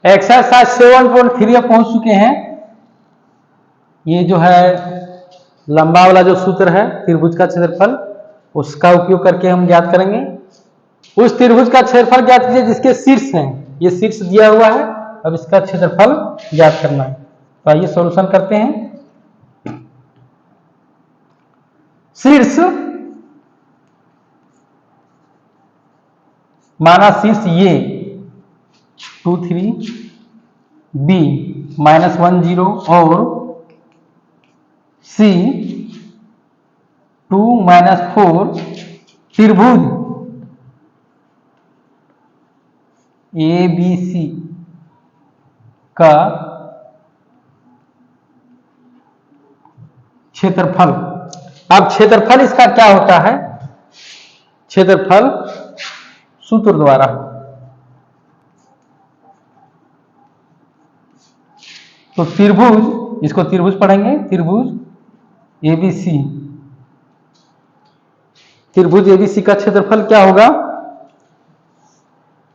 Exercise 7.3 में पहुंच चुके हैं। ये जो है लंबा वाला जो सूत्र है त्रिभुज का क्षेत्रफल, उसका उपयोग करके हम ज्ञात करेंगे। उस त्रिभुज का क्षेत्रफल ज्ञात कीजिए जिसके शीर्ष हैं, ये शीर्ष दिया हुआ है, अब इसका क्षेत्रफल ज्ञात करना है। तो आइए सॉल्यूशन करते हैं। शीर्ष माना शीर्ष ये 2 3 बी -1 0 और सी 2 -4 त्रिभुज ए बी सी का क्षेत्रफल। अब क्षेत्रफल इसका क्या होता है? क्षेत्रफल सूत्र द्वारा, तो त्रिभुज, इसको त्रिभुज पढ़ेंगे, त्रिभुज एबीसी, त्रिभुज एबीसी का क्षेत्रफल क्या होगा?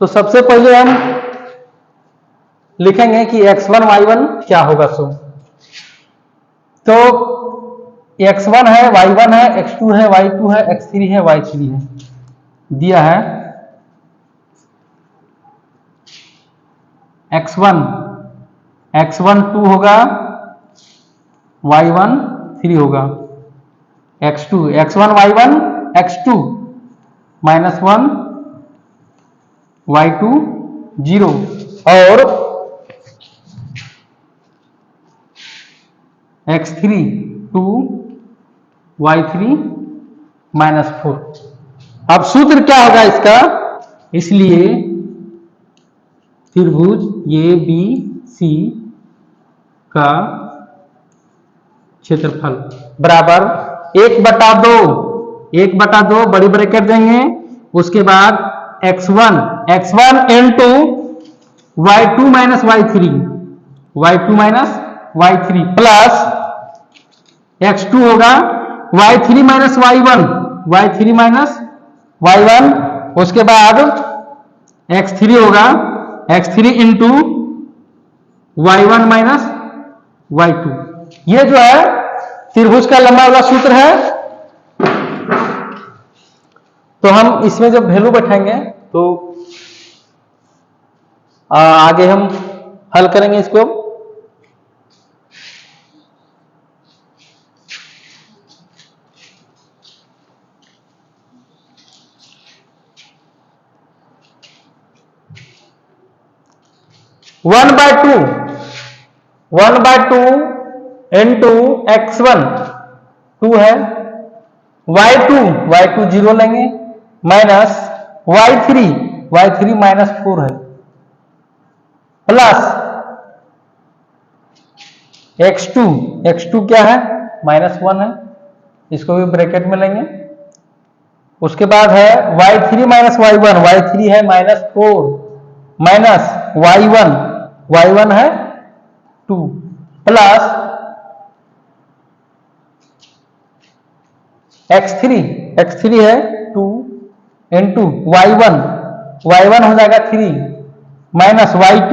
तो सबसे पहले हम लिखेंगे कि x1 y1 क्या होगा। तो x1 है, y1 है, x2 है, y2 है, x3 है, y3 है, दिया है। x1 2 होगा, y1 3 होगा, x1 y1 x2 -1 y2 0 और x3 2 y3 -4। अब सूत्र क्या होगा इसका? इसलिए त्रिभुज ए बी सी का क्षेत्रफल बराबर 1/2 बड़ी ब्रैकेट देंगे, उसके बाद x1 into y2 y3 plus x2 होगा y3 y1 उसके बाद x3 होगा x3 इंटू y1 y2। ये जो है त्रिभुज का लंबा वाला सूत्र है। तो हम इसमें जब वैल्यू बैठाएंगे तो आगे हम हल करेंगे इसको। One by two into x1 2 है, y2 0 लेंगे, माइनस y3 -4 है, प्लस x2 क्या है? -1 है, इसको भी ब्रैकेट में लेंगे। उसके बाद है y3 y3 है -4 माइनस y1 है 2 प्लस x3 है 2 इंटू y1 हो जाएगा 3 माइनस y2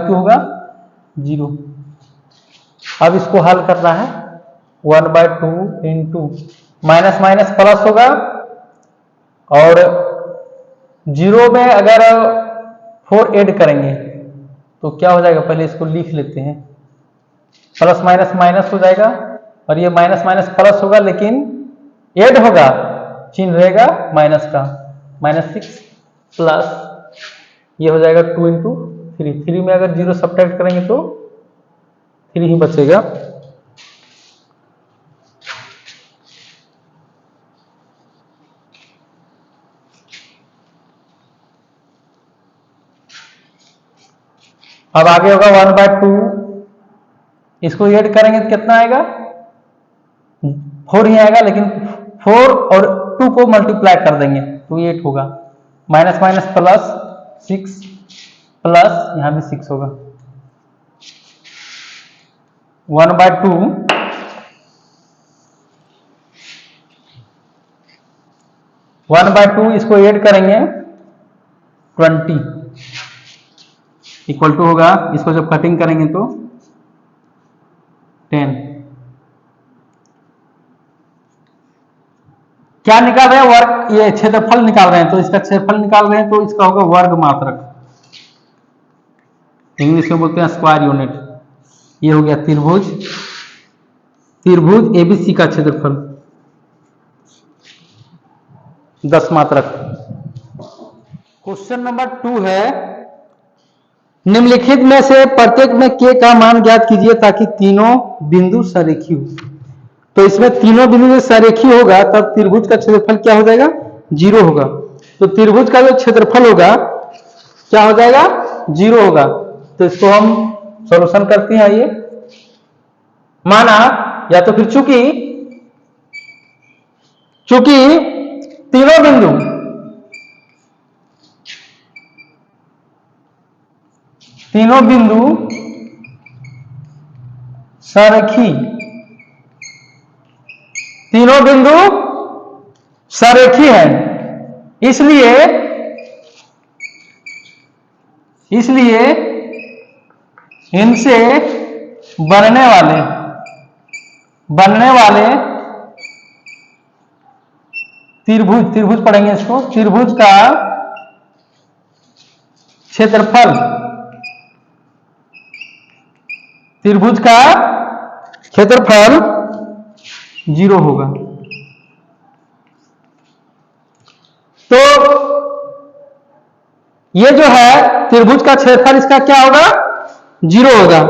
होगा 0। अब इसको हल करना है। 1/2 इंटू माइनस प्लस होगा, और 0 में अगर 4 ऐड करेंगे तो क्या हो जाएगा? पहले इसको लिख लेते हैं। प्लस माइनस हो जाएगा, और ये माइनस प्लस होगा, लेकिन ऐड होगा, चिन्ह रहेगा माइनस का, -6 प्लस ये हो जाएगा 2 इंटू 3 में अगर 0 सब्ट्रैक्ट करेंगे तो 3 ही बचेगा। अब आगे होगा 1/2, इसको ऐड करेंगे तो कितना आएगा? 4 ही आएगा, लेकिन 4 और 2 को मल्टीप्लाई कर देंगे तो 8 होगा, माइनस प्लस 6 प्लस यहां भी 6 होगा। 1/2 इसको ऐड करेंगे 20 इक्वल टू होगा, इसको जब कटिंग करेंगे तो 10। क्या निकाल रहे हैं? वर्ग, ये क्षेत्रफल निकाल रहे हैं, तो इसका क्षेत्रफल निकाल रहे हैं तो इसका होगा वर्ग मात्रक, इंग्लिश में बोलते हैं स्क्वायर यूनिट। ये हो गया त्रिभुज, त्रिभुज एबीसी का क्षेत्रफल 10 मात्रक। क्वेश्चन नंबर 2 है, निम्नलिखित में से प्रत्येक में के का मान ज्ञात कीजिए ताकि तीनों बिंदु सरेखी हो। तो इसमें तीनों बिंदु सरेखी होगा तब त्रिभुज का क्षेत्रफल क्या हो जाएगा? 0 होगा। तो त्रिभुज का जो क्षेत्रफल होगा क्या हो जाएगा? 0 होगा। तो इसको हम सॉल्यूशन करते हैं। आइए, माना या तो फिर चूंकि तीनों बिंदु सरेखी, तीनों बिंदु सरेखी है, इसलिए इनसे बनने वाले त्रिभुज पढ़ेंगे इसको, त्रिभुज का क्षेत्रफल 0 होगा। तो ये जो है त्रिभुज का क्षेत्रफल, इसका क्या होगा? 0 होगा।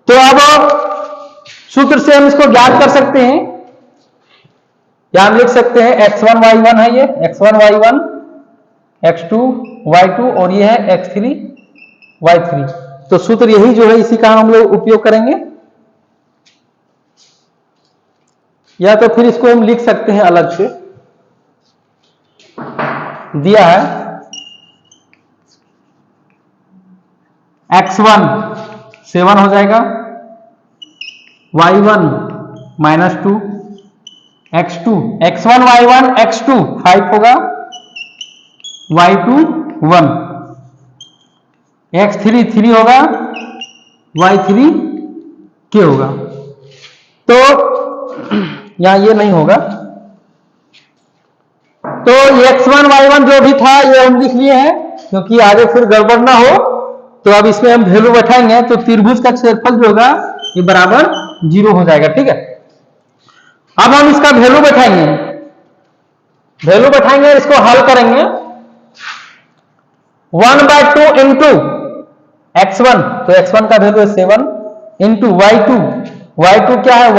तो अब सूत्र से हम इसको ज्ञात कर सकते हैं। यहां लिख सकते हैं x1 y1 है, ये x1 y1, x2 y2 और ये है x3 y3। तो सूत्र यही जो है, इसी का हम लोग उपयोग करेंगे, या तो फिर इसको हम लिख सकते हैं अलग से। दिया है x1 7 हो जाएगा, y1 -2, x2 x1 y1 x2 5 होगा, y2 1, x3 3 होगा, y3 k होगा। तो यहां ये नहीं होगा, तो x1 y1 जो भी था ये हम लिख लिए हैं, क्योंकि आगे फिर गड़बड़ ना हो। तो अब इसमें हम वैल्यू बैठाएंगे तो त्रिभुज का क्षेत्रफल जो होगा ये बराबर 0 हो जाएगा। ठीक है, अब हम इसका वैल्यू बैठाएंगे, इसको हल करेंगे। 1/2 इंटू x1, तो x1 का वैल्यू है 7, इंटू y2 क्या है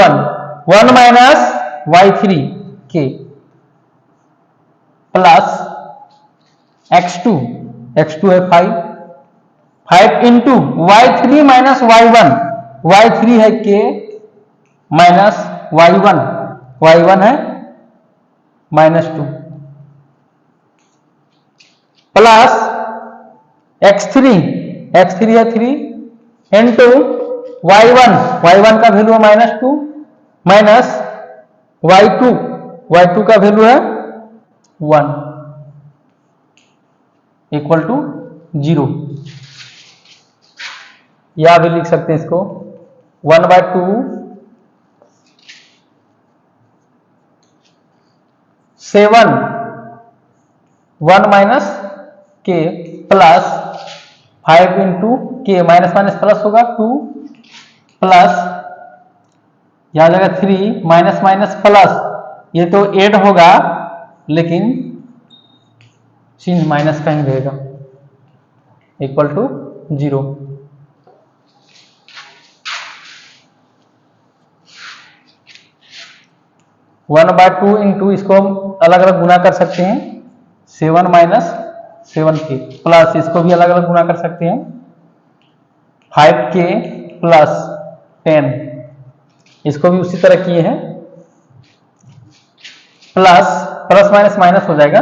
1 minus y3 k, plus x2 है 5 इंटू y3 माइनस y3 है k, माइनस y1 है -2, प्लस x3 है 3 इंटू y1 का वैल्यू है -2, माइनस y2 का वैल्यू है 1 इक्वल टू 0। या भी लिख सकते हैं इसको 1/2 7 1 माइनस के प्लस 5 इंटू के, माइनस प्लस होगा 2, प्लस यहां जाएगा 3, माइनस प्लस, ये तो ऐड होगा लेकिन चिन्ह माइनस का ही रहेगा, equal to 0। One by two into, इसको हम अलग अलग गुना कर सकते हैं, 7 माइनस 7k, प्लस इसको भी अलग अलग गुना कर सकते हैं 5k प्लस 10, इसको भी उसी तरह किए हैं, प्लस माइनस हो जाएगा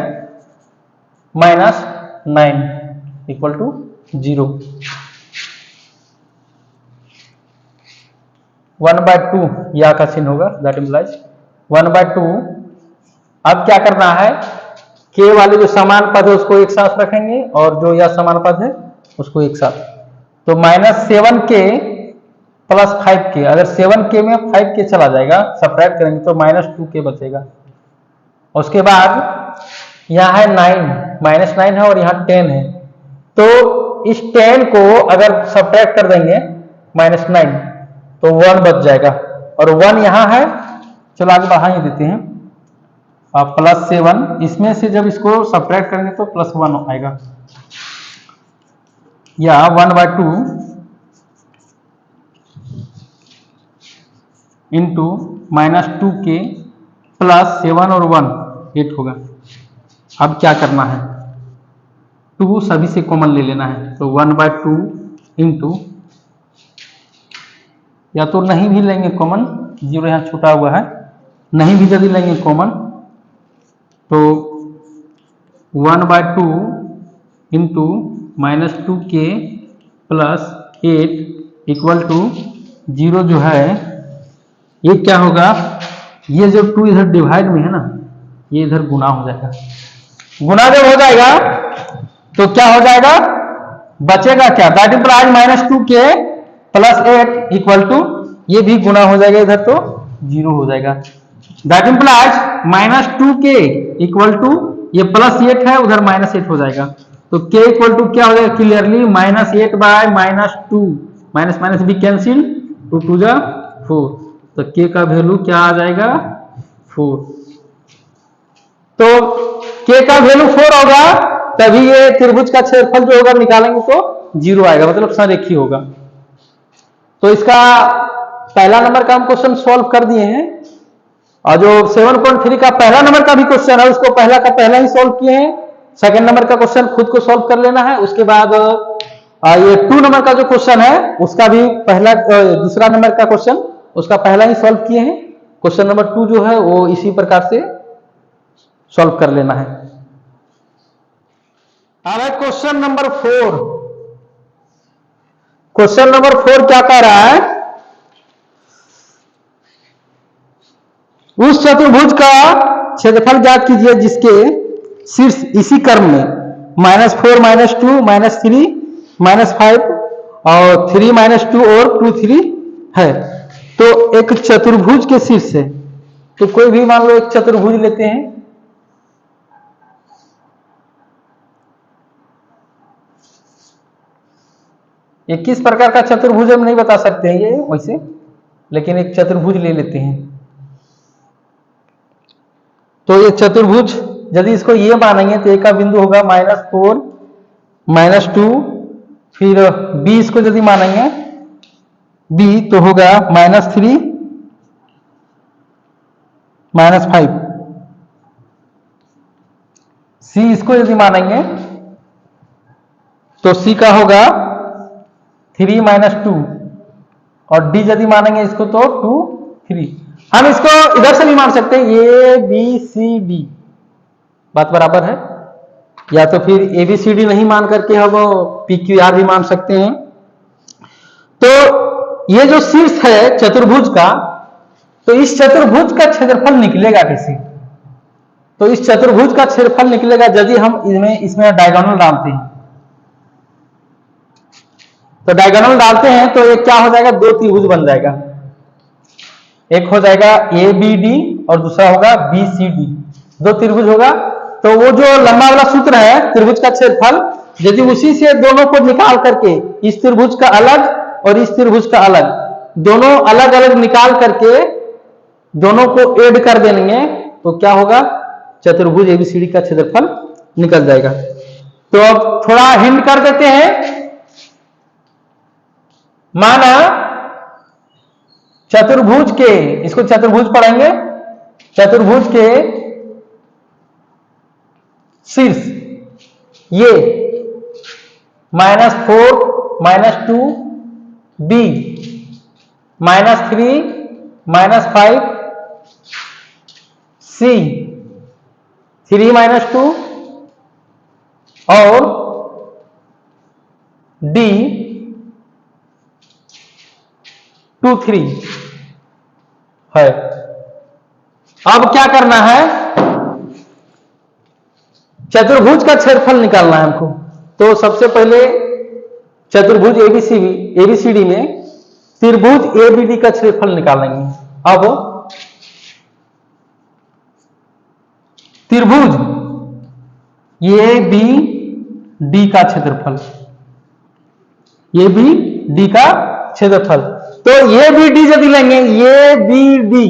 -9 इक्वल टू 0। 1/2 या का चिन्ह होगा, दैट इम्प्लाइज 1/2। अब क्या करना है, के वाले जो समान पद है उसको एक साथ रखेंगे और जो यह समान पद है उसको एक साथ तो -7k प्लस 5k, अगर 7k में 5k चला जाएगा, सब्ट्रैक्ट करेंगे तो -2k बचेगा। उसके बाद यहाँ है 9, -9 है और यहाँ 10 है, तो इस 10 को अगर सब्ट्रैक्ट कर देंगे -9 तो 1 बच जाएगा, और 1 यहाँ है, चलो आगे बढ़ा ही देते हैं। +7, इसमें से जब इसको सब्ट्रैक्ट करेंगे तो +1 आएगा, या 1/2 इंटू -2k +7 और 1 8 होगा। अब क्या करना है, 2 सभी से कॉमन ले लेना है, तो 1/2 इंटू, या तो नहीं भी लेंगे कॉमन, 0 यहाँ छूटा हुआ है, नहीं भी यदि लेंगे कॉमन तो 1/2 इंटू -2k +8 इक्वल टू 0 जो है ये क्या होगा, ये जो 2 इधर डिवाइड में है ना, ये इधर गुना हो जाएगा। गुना जब हो जाएगा तो क्या हो जाएगा, बचेगा क्या, that implies -2k +8 equal to, ये भी गुना हो जाएगा इधर तो 0 हो जाएगा। That implies -2k equal to, ये +8 है उधर -8 हो जाएगा, तो k इक्वल टू क्या हो जाएगा, क्लियरली -8/-2, माइनस भी कैंसिल, 2 2 जा 4, तो k का वैल्यू क्या आ जाएगा 4। तो k का वैल्यू 4 होगा, तभी ये त्रिभुज का क्षेत्रफल जो होगा निकालेंगे तो 0 आएगा, मतलब संरेखी होगा। तो इसका पहला नंबर का हम क्वेश्चन सॉल्व कर दिए हैं, और जो 7.3 का पहला नंबर का भी क्वेश्चन है उसको पहला का पहला ही सॉल्व किए हैं। सेकंड नंबर का क्वेश्चन खुद को सॉल्व कर लेना है। उसके बाद ये 2 नंबर का जो क्वेश्चन है उसका भी पहला, दूसरा नंबर का क्वेश्चन उसका पहला ही सॉल्व किए हैं। क्वेश्चन नंबर 2 जो है वो इसी प्रकार से सॉल्व कर लेना है। अब है क्वेश्चन नंबर 4। क्वेश्चन नंबर 4 क्या कह रहा है, उस चतुर्भुज का क्षेत्रफल ज्ञात कीजिए जिसके शीर्ष इसी क्रम में -4 -2 -3 -5 और 3 -2 और 2 3 है। तो एक चतुर्भुज के शीर्ष है, तो कोई भी मान लो एक चतुर्भुज लेते हैं, ये किस प्रकार का चतुर्भुज हम नहीं बता सकते हैं ये वैसे, लेकिन एक चतुर्भुज ले लेते हैं। तो ये चतुर्भुज यदि इसको ये मानेंगे तो एक का बिंदु होगा -4 -2, फिर b इसको यदि मानेंगे b तो होगा -3 -5, c इसको यदि मानेंगे तो c का होगा 3 -2, और d यदि मानेंगे इसको तो 2 3। हम इसको इधर से भी मान सकते हैं, a b c d, बात बराबर है, या तो फिर a b c d नहीं मान करके हम p q r भी मान सकते हैं। तो ये जो शीर्ष है चतुर्भुज का, तो इस चतुर्भुज का क्षेत्रफल निकलेगा कैसे, तो इस चतुर्भुज का क्षेत्रफल निकलेगा यदि हम इसमें डायगोनल डालते हैं। तो डायगोनल डालते हैं तो ये क्या हो जाएगा, 2 त्रिभुज बन जाएगा, एक हो जाएगा ABD और दूसरा होगा BCD, 2 त्रिभुज होगा। तो वो जो लंबा वाला सूत्र है त्रिभुज का क्षेत्रफल, यदि उसी से दोनों को निकाल करके इस त्रिभुज का अलग और इस त्रिभुज का अलग, दोनों अलग अलग निकाल करके दोनों को ऐड कर देंगे तो क्या होगा, चतुर्भुज ABCD का क्षेत्रफल निकल जाएगा। तो अब थोड़ा हिंट कर देते हैं, माना चतुर्भुज के, इसको चतुर्भुज पढ़ेंगे, चतुर्भुज के शीर्ष ये -4 -2 b -3 -5 c 3 -2 और d 2 3 है। अब क्या करना है, चतुर्भुज का क्षेत्रफल निकालना है हमको। तो सबसे पहले चतुर्भुज एबीसीडी में त्रिभुज एबीडी का क्षेत्रफल निकालेंगे। अब त्रिभुज एबीडी का क्षेत्रफल, एबीडी का क्षेत्रफल, तो एबीडी यदि लेंगे एबीडी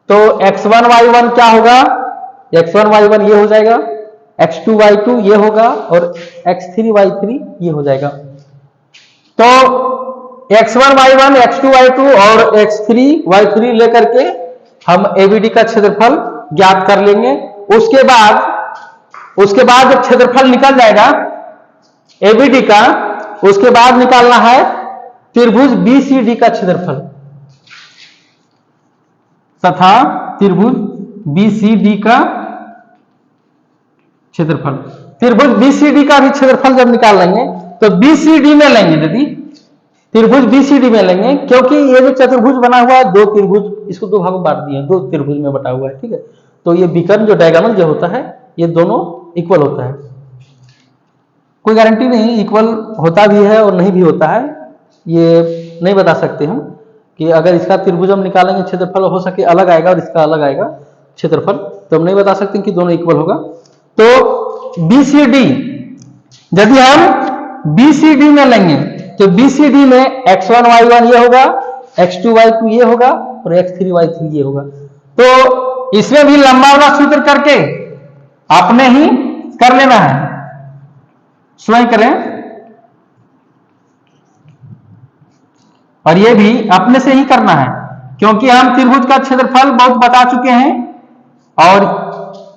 तो x1 y1 क्या होगा, x1 y1 ये हो जाएगा, x2 y2 ये होगा और x3 y3 ये हो जाएगा। तो x1 y1 x2 y2 और x3 y3 लेकर के हम एबीडी का क्षेत्रफल ज्ञात कर लेंगे। उसके बाद जब क्षेत्रफल निकल जाएगा एबीडी का, उसके बाद निकालना है त्रिभुज बीसीडी का क्षेत्रफल तथा त्रिभुज बीसीडी का क्षेत्रफल। त्रिभुज बीसीडी का भी क्षेत्रफल जब निकाल लेंगे तो बीसीडी में लेंगे, यदि त्रिभुज बीसीडी में लेंगे, क्योंकि ये जो चतुर्भुज बना हुआ है, दो त्रिभुज, इसको दो भागों में बांट दिए, दो त्रिभुज में बटा हुआ है, ठीक है। तो ये विकर्ण जो डायगोनल जो होता है ये दोनों इक्वल होता है। कोई गारंटी नहीं, इक्वल होता भी है और नहीं भी होता है, ये नहीं बता सकते हम कि अगर इसका त्रिभुज हम निकालेंगे क्षेत्रफल हो सके अलग आएगा और इसका अलग आएगा क्षेत्रफल, तो हम नहीं बता सकते कि दोनों इक्वल होगा। तो बीसीडी यदि हम बीसीडी में लेंगे तो बीसीडी में x1 y1 ये होगा, x2 y2 ये होगा और x3 y3 ये होगा। तो इसमें भी लंबा वाला सूत्र करके आपने ही कर लेना है, स्वयं करें, और ये भी अपने से ही करना है, क्योंकि हम त्रिभुज का क्षेत्रफल बहुत बता चुके हैं और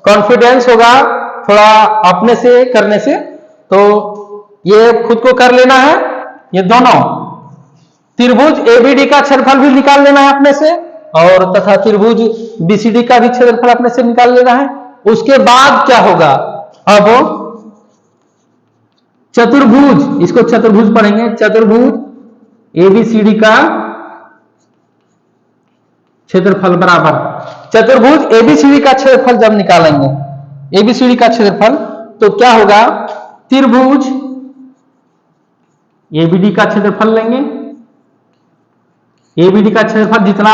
कॉन्फिडेंस होगा थोड़ा अपने से करने से। तो ये खुद को कर लेना है, ये दोनों त्रिभुज एबीडी का क्षेत्रफल भी निकाल लेना है अपने से और तथा त्रिभुज बीसीडी का भी क्षेत्रफल अपने से निकाल लेना है। उसके बाद क्या होगा, अब चतुर्भुज, इसको चतुर्भुज पढ़ेंगे, चतुर्भुज एबीसीडी का क्षेत्रफल बराबर चतुर्भुज एबीसीडी का क्षेत्रफल जब निकालेंगे, एबीसीडी का क्षेत्रफल, तो क्या होगा, त्रिभुज एबीडी का क्षेत्रफल लेंगे, एबीडी का क्षेत्रफल जितना,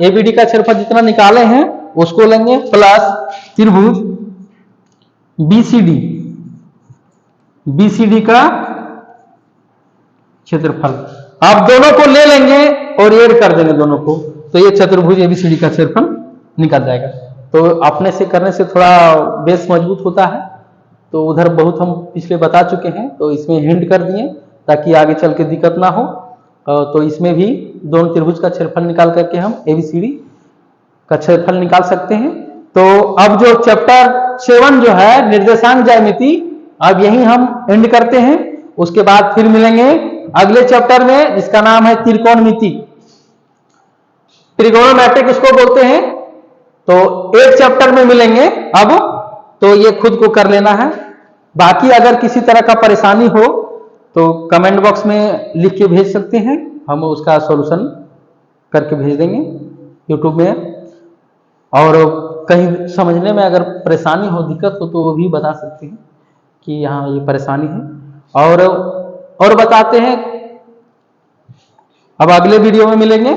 एबीडी का क्षेत्रफल जितना निकाले हैं उसको लेंगे प्लस त्रिभुज बीसीडी, बीसीडी का क्षेत्रफल। आप दोनों को ले लेंगे और ऐड कर देंगे दोनों को, तो ये चतुर्भुज एबीसीडी का क्षेत्रफल निकल जाएगा। तो अपने से करने से थोड़ा बेस मजबूत होता है, तो उधर बहुत हम पिछले बता चुके हैं, तो इसमें हिंट कर दिए ताकि आगे चल के दिक्कत ना हो। तो इसमें भी दोनों त्रिभुज का क्षेत्रफल निकाल करके हम एबीसीडी का क्षेत्रफल निकाल सकते हैं। तो अब जो चैप्टर 7 जो है निर्देशांक ज्यामिति, अब यही हम एंड करते हैं। उसके बाद फिर मिलेंगे अगले चैप्टर में जिसका नाम है त्रिकोणमिति, ट्रिगोनोमेट्रिक इसको बोलते हैं। तो एक चैप्टर में मिलेंगे अब, तो ये खुद को कर लेना है। बाकी अगर किसी तरह का परेशानी हो तो कमेंट बॉक्स में लिख के भेज सकते हैं, हम उसका सॉल्यूशन करके भेज देंगे यूट्यूब में। और कहीं समझने में अगर परेशानी हो, दिक्कत हो, तो वो भी बता सकते हैं कि यहाँ ये परेशानी है, और बताते हैं। अब अगले वीडियो में मिलेंगे।